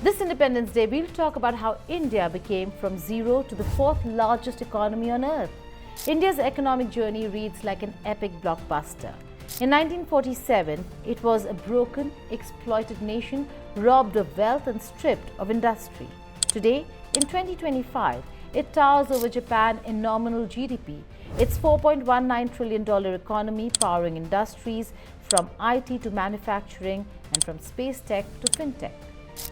This Independence Day, we'll talk about how India became from zero to the fourth largest economy on earth. India's economic journey reads like an epic blockbuster. In 1947, it was a broken, exploited nation, robbed of wealth and stripped of industry. Today, in 2025, it towers over Japan in nominal GDP. Its $4.19 trillion economy powering industries from IT to manufacturing and from space tech to fintech.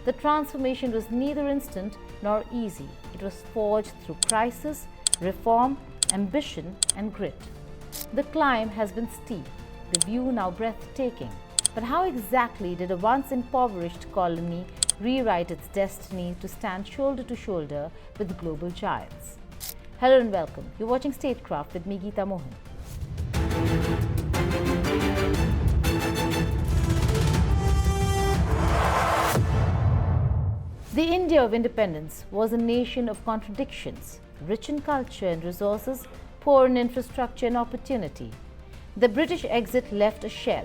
The transformation was neither instant nor easy. It was forged through crisis, reform, ambition and grit. The climb has been steep, the view now breathtaking. But how exactly did a once impoverished colony rewrite its destiny to stand shoulder to shoulder with global giants? Hello and welcome. You're watching Statecraft with me, Geeta Mohan. The India of independence was a nation of contradictions, rich in culture and resources, poor in infrastructure and opportunity. The British exit left a shell.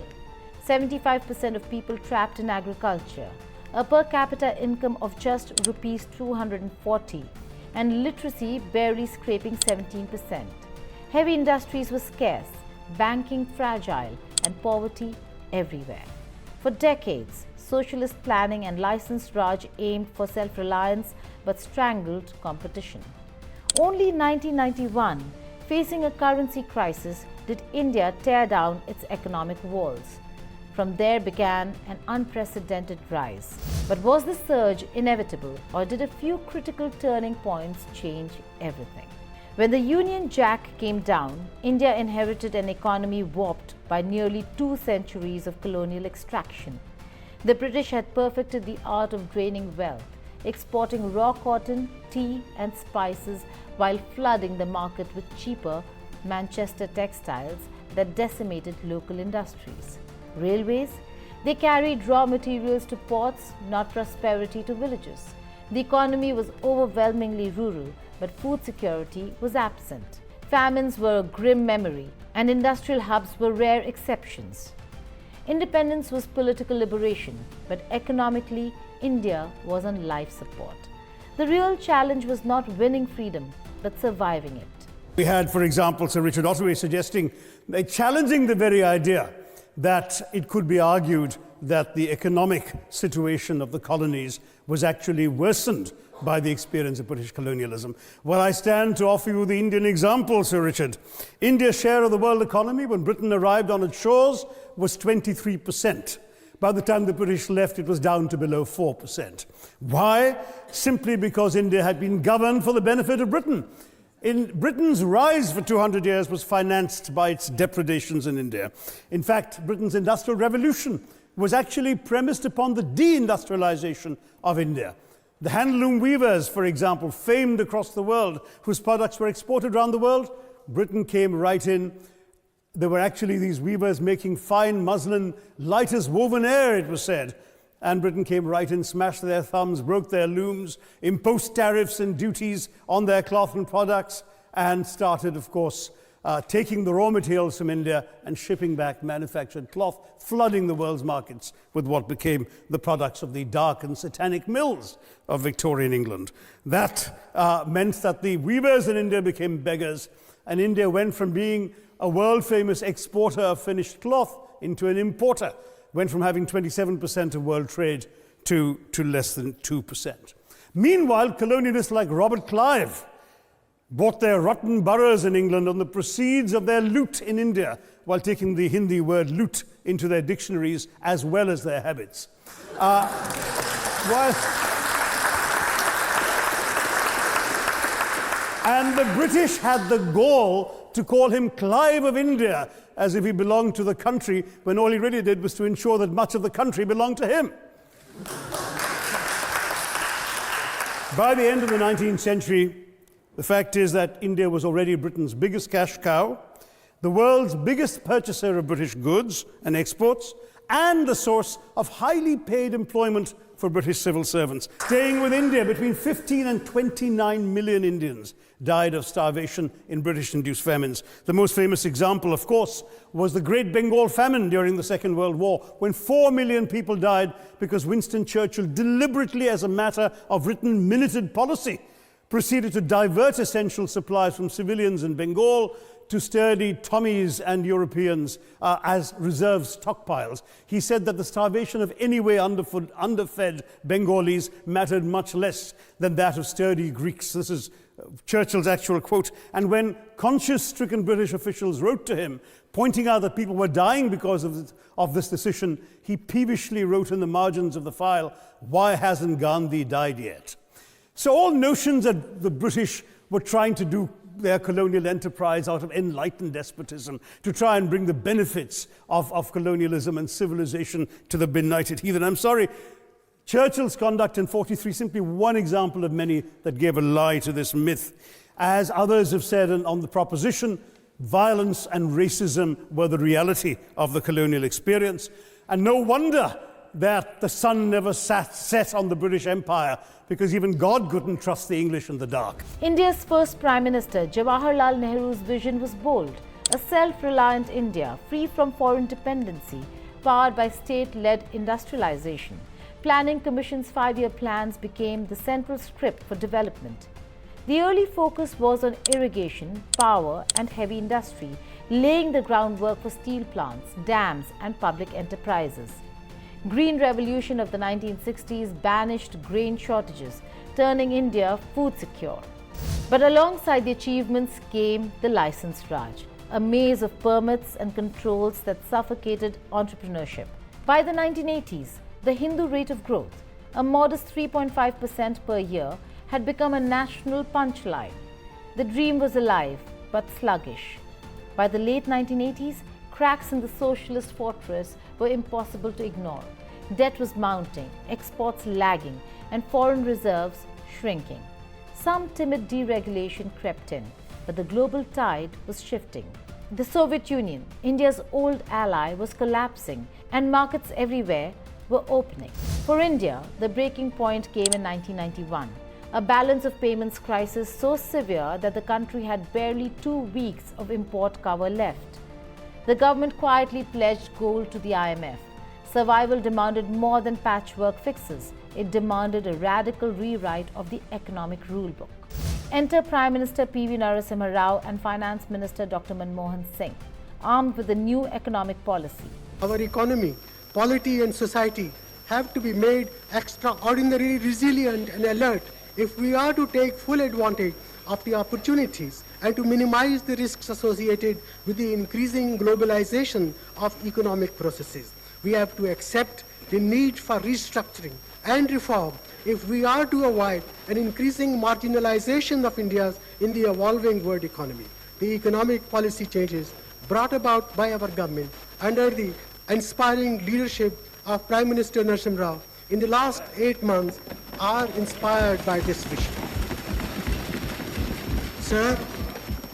75% of people trapped in agriculture, a per capita income of just rupees 240, and literacy barely scraping 17%. Heavy industries were scarce, banking fragile, and poverty everywhere. For decades, socialist planning and licensed Raj aimed for self-reliance but strangled competition. Only in 1991, facing a currency crisis, did India tear down its economic walls. From there began an unprecedented rise. But was the surge inevitable, or did a few critical turning points change everything? When the Union Jack came down, India inherited an economy warped by nearly 2 centuries of colonial extraction. The British had perfected the art of draining wealth, exporting raw cotton, tea and spices while flooding the market with cheaper Manchester textiles that decimated local industries. Railways? They carried raw materials to ports, not prosperity to villages. The economy was overwhelmingly rural, but food security was absent. Famines were a grim memory, and industrial hubs were rare exceptions. Independence was political liberation, but economically, India was on life support. The real challenge was not winning freedom, but surviving it. We had, for example, Sir Richard Ottaway challenging the very idea that it could be argued that the economic situation of the colonies was actually worsened by the experience of British colonialism. Well, I stand to offer you the Indian example, Sir Richard. India's share of the world economy when Britain arrived on its shores was 23%. By the time the British left, it was down to below 4%. Why? Simply because India had been governed for the benefit of Britain. Britain's rise for 200 years was financed by its depredations in India. In fact, Britain's industrial revolution was actually premised upon the deindustrialization of India. The handloom weavers, for example, famed across the world, whose products were exported around the world, Britain came right in. There were actually these weavers making fine muslin, light as woven air, it was said. And Britain came right in, smashed their thumbs, broke their looms, imposed tariffs and duties on their cloth and products, and started, of course, taking the raw materials from India and shipping back manufactured cloth, flooding the world's markets with what became the products of the dark and satanic mills of Victorian England. That meant that the weavers in India became beggars, and India went from being a world-famous exporter of finished cloth into an importer, went from having 27% of world trade to less than 2%. Meanwhile, colonialists like Robert Clive bought their rotten boroughs in England on the proceeds of their loot in India, while taking the Hindi word loot into their dictionaries as well as their habits. And the British had the gall to call him Clive of India, as if he belonged to the country, when all he really did was to ensure that much of the country belonged to him. By the end of the 19th century, the fact is that India was already Britain's biggest cash cow, the world's biggest purchaser of British goods and exports, and the source of highly paid employment for British civil servants. Staying with India, between 15 and 29 million Indians died of starvation in British-induced famines. The most famous example, of course, was the Great Bengal famine during the Second World War, when 4 million people died because Winston Churchill deliberately, as a matter of written minuted policy, proceeded to divert essential supplies from civilians in Bengal to sturdy Tommies and Europeans as reserve stockpiles. He said that the starvation of anyway underfed Bengalis mattered much less than that of sturdy Greeks. This is Churchill's actual quote. And when conscience-stricken British officials wrote to him, pointing out that people were dying because of this decision, he peevishly wrote in the margins of the file, "Why hasn't Gandhi died yet?" So all notions that the British were trying to do their colonial enterprise out of enlightened despotism to try and bring the benefits of colonialism and civilization to the benighted heathen. I'm sorry, Churchill's conduct in 43 simply one example of many that gave a lie to this myth. As others have said on the proposition, violence and racism were the reality of the colonial experience. And no wonder that the sun never set on the British Empire, because even God couldn't trust the English in the dark. India's first Prime Minister, Jawaharlal Nehru's vision was bold: a self-reliant India, free from foreign dependency, powered by state-led industrialization. Planning Commission's 5-year plans became the central script for development. The early focus was on irrigation, power, and heavy industry, laying the groundwork for steel plants, dams, and public enterprises. Green Revolution of the 1960s banished grain shortages, turning India food secure. But alongside the achievements came the License Raj, a maze of permits and controls that suffocated entrepreneurship. By the 1980s, the Hindu rate of growth, a modest 3.5% per year, had become a national punchline. The dream was alive, but sluggish. By the late 1980s, cracks in the socialist fortress were impossible to ignore. Debt was mounting, exports lagging, and foreign reserves shrinking. Some timid deregulation crept in, but the global tide was shifting. The Soviet Union, India's old ally, was collapsing, and markets everywhere were opening. For India, the breaking point came in 1991, a balance of payments crisis so severe that the country had barely 2 weeks of import cover left. The government quietly pledged gold to the IMF. Survival demanded more than patchwork fixes. It demanded a radical rewrite of the economic rulebook. Enter Prime Minister P.V. Narasimha Rao and Finance Minister Dr. Manmohan Singh, armed with a new economic policy. Our economy, polity and society have to be made extraordinarily resilient and alert if we are to take full advantage of the opportunities and to minimize the risks associated with the increasing globalization of economic processes. We have to accept the need for restructuring and reform if we are to avoid an increasing marginalization of India in the evolving world economy. The economic policy changes brought about by our government under the inspiring leadership of Prime Minister Narasimha Rao in the last 8 months are inspired by this vision.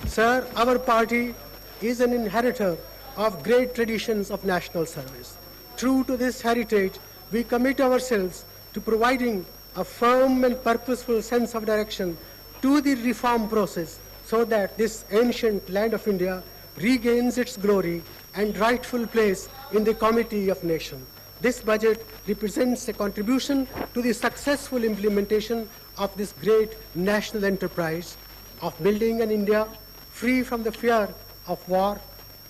Sir, our party is an inheritor of great traditions of national service. True to this heritage, we commit ourselves to providing a firm and purposeful sense of direction to the reform process so that this ancient land of India regains its glory and rightful place in the comity of nations. This budget represents a contribution to the successful implementation of this great national enterprise of building an India free from the fear of war,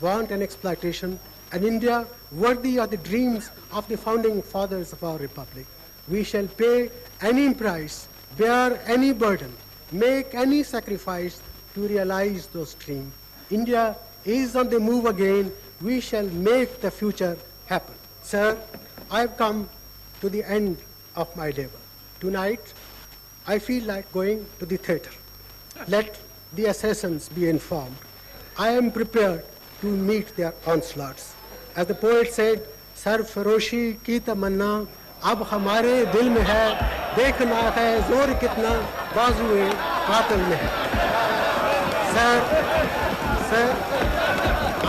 want and exploitation, an India worthy of the dreams of the founding fathers of our republic. We shall pay any price, bear any burden, make any sacrifice to realize those dreams. India is on the move again. We shall make the future happen. Sir, I have come to the end of my labor. Tonight, I feel like going to the theatre. Let the assassins be informed. I am prepared to meet their onslaughts. As the poet said, "Sarfaroshi ki tamanna ab hamare dil mein hai, dekhna hai zor kitna baazue qaatil mein hai." Sir,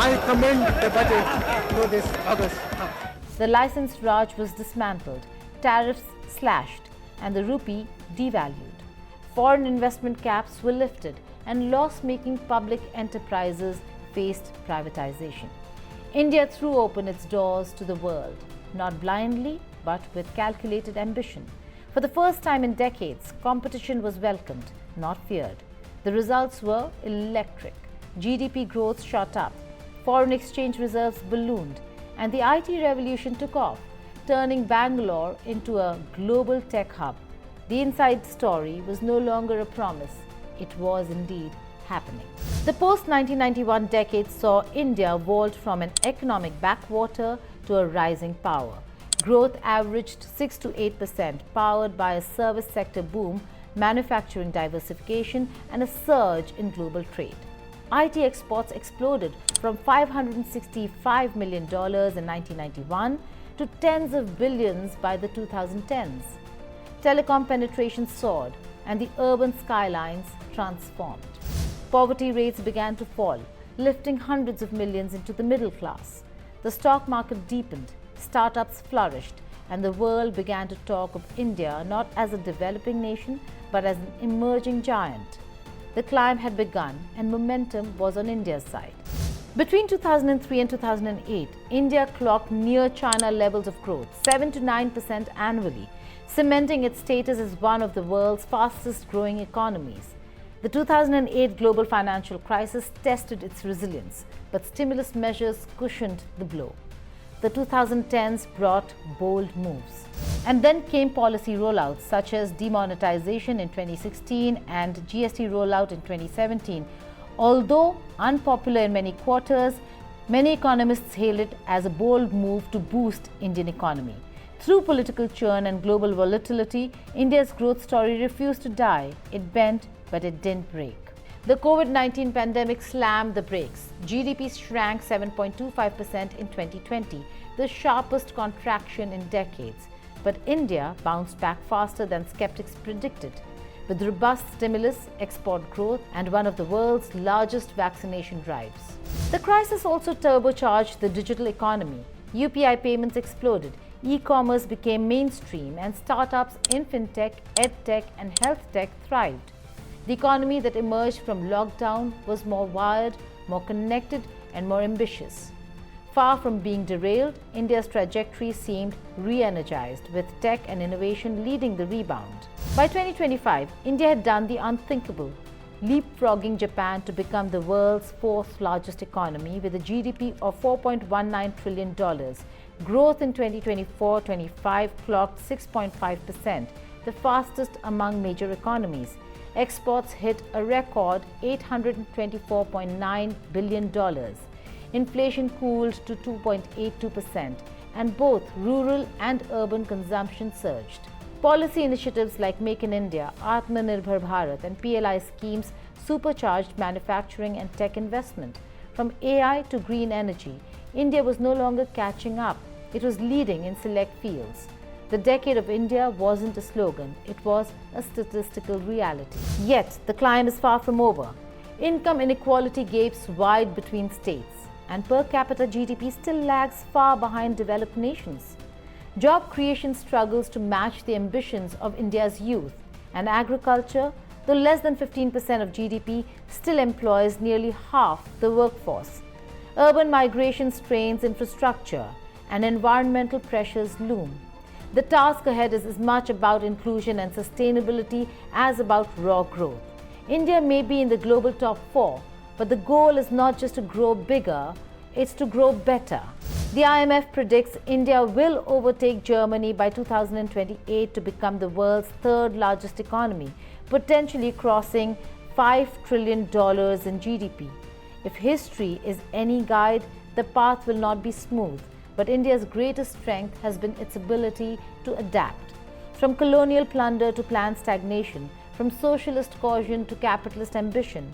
I commend the budget for this August. The License Raj was dismantled. Tariffs slashed and the rupee devalued. Foreign investment caps were lifted and loss-making public enterprises faced privatization. India threw open its doors to the world, not blindly, but with calculated ambition. For the first time in decades, competition was welcomed, not feared. The results were electric. GDP growth shot up, foreign exchange reserves ballooned, and the IT revolution took off, turning Bangalore into a global tech hub. The inside story was no longer a promise, it was indeed happening. The post-1991 decade saw India vault from an economic backwater to a rising power. Growth averaged 6 to 8%, powered by a service sector boom, manufacturing diversification, and a surge in global trade. IT exports exploded from $565 million in 1991 to tens of billions by the 2010s. Telecom penetration soared and the urban skylines transformed. Poverty rates began to fall, lifting hundreds of millions into the middle class. The stock market deepened, startups flourished, and the world began to talk of India not as a developing nation but as an emerging giant. The climb had begun and momentum was on India's side. Between 2003 and 2008, India clocked near China levels of growth, 7 to 9% annually, cementing its status as one of the world's fastest growing economies. The 2008 global financial crisis tested its resilience, but stimulus measures cushioned the blow. The 2010s brought bold moves. And then came policy rollouts such as demonetization in 2016 and GST rollout in 2017. Although unpopular in many quarters, many economists hail it as a bold move to boost Indian economy. Through political churn and global volatility, India's growth story refused to die. It bent, but it didn't break. The COVID-19 pandemic slammed the brakes. GDP shrank 7.25% in 2020, the sharpest contraction in decades. But India bounced back faster than skeptics predicted. With robust stimulus, export growth, and one of the world's largest vaccination drives. The crisis also turbocharged the digital economy. UPI payments exploded, e-commerce became mainstream, and startups in fintech, edtech, and health tech thrived. The economy that emerged from lockdown was more wired, more connected, and more ambitious. Far from being derailed, India's trajectory seemed re-energized, with tech and innovation leading the rebound. By 2025, India had done the unthinkable, leapfrogging Japan to become the world's fourth largest economy with a GDP of $4.19 trillion. Growth in 2024-25 clocked 6.5%, the fastest among major economies. Exports hit a record $824.9 billion. Inflation cooled to 2.82%, and both rural and urban consumption surged. Policy initiatives like Make in India, Atmanirbhar Bharat, and PLI schemes supercharged manufacturing and tech investment. From AI to green energy, India was no longer catching up, it was leading in select fields. The decade of India wasn't a slogan, it was a statistical reality. Yet, the climb is far from over. Income inequality gapes wide between states, and per capita GDP still lags far behind developed nations. Job creation struggles to match the ambitions of India's youth, and agriculture, though less than 15% of GDP, still employs nearly half the workforce. Urban migration strains infrastructure, and environmental pressures loom. The task ahead is as much about inclusion and sustainability as about raw growth. India may be in the global top 4, but the goal is not just to grow bigger, it's to grow better. The IMF predicts India will overtake Germany by 2028 to become the world's third largest economy, potentially crossing $5 trillion in GDP. If history is any guide, the path will not be smooth, but India's greatest strength has been its ability to adapt. From colonial plunder to planned stagnation, from socialist caution to capitalist ambition,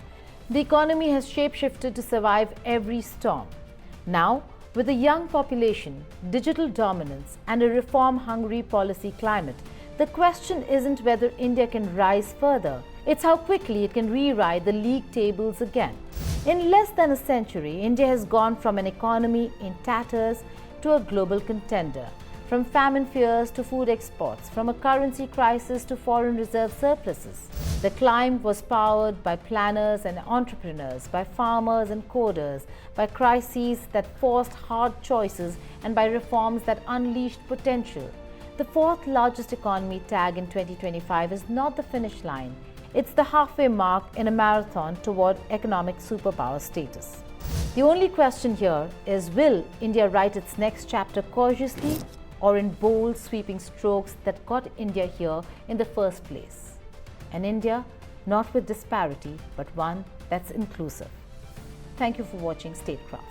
the economy has shape-shifted to survive every storm. Now, with a young population, digital dominance, and a reform-hungry policy climate, the question isn't whether India can rise further, it's how quickly it can rewrite the league tables again. In less than a century, India has gone from an economy in tatters to a global contender, from famine fears to food exports, from a currency crisis to foreign reserve surpluses. The climb was powered by planners and entrepreneurs, by farmers and coders, by crises that forced hard choices, and by reforms that unleashed potential. The fourth largest economy tag in 2025 is not the finish line. It's the halfway mark in a marathon toward economic superpower status. The only question here is, will India write its next chapter cautiously or in bold, sweeping strokes that got India here in the first place? An India not with disparity, but one that's inclusive. Thank you for watching Statecraft.